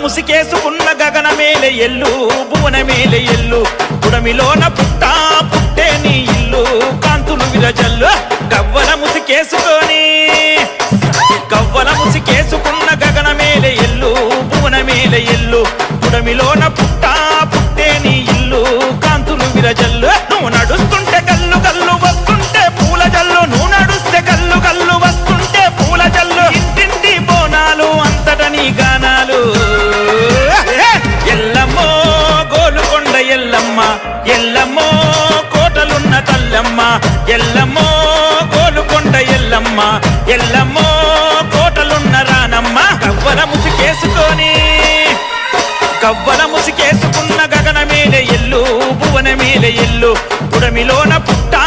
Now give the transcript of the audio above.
ముసికేసుకున్న గగన మేలే ఎల్లు భువన మేలే ఎల్లు పుడమిలోన పుట్టా పుట్టే నీ ఇల్లు కాంతులు విరజల్లు గవ్వల ముసికేసుకొని గవ్వల ముసికేసుకున్న గగన మేలే ఎల్లు భువన మేలే ఎల్లు పుడమిలోన పుట్టా పుట్టే నీ ఇల్లు కాంతులు విరజల్లు నువ్వు నడుస్తుంటే గల్లు గల్లు వస్తుంటే పూల జల్లు నువ్వు నడుస్తే గల్లు గల్లు వస్తుంటే పూల జల్లు ఇంటింటి బోనాలు అంతట నీ గానాలు ఎల్లమ్మో గోలుకొండ ఎల్లమ్మ ఎల్లమ్మో కోటలున్న తల్లమ్మ ఎల్లమ్మో గోలుకొండ ఎల్లమ్మ ఎల్లమ్మో కోటలున్న రానమ్మ గవ్వల ముసికేసుకొని గవ్వల ముసికేసుకున్న గగన మేలే ఎల్లు భువన మేలే ఎల్లు పుడమిలోన పుట్టా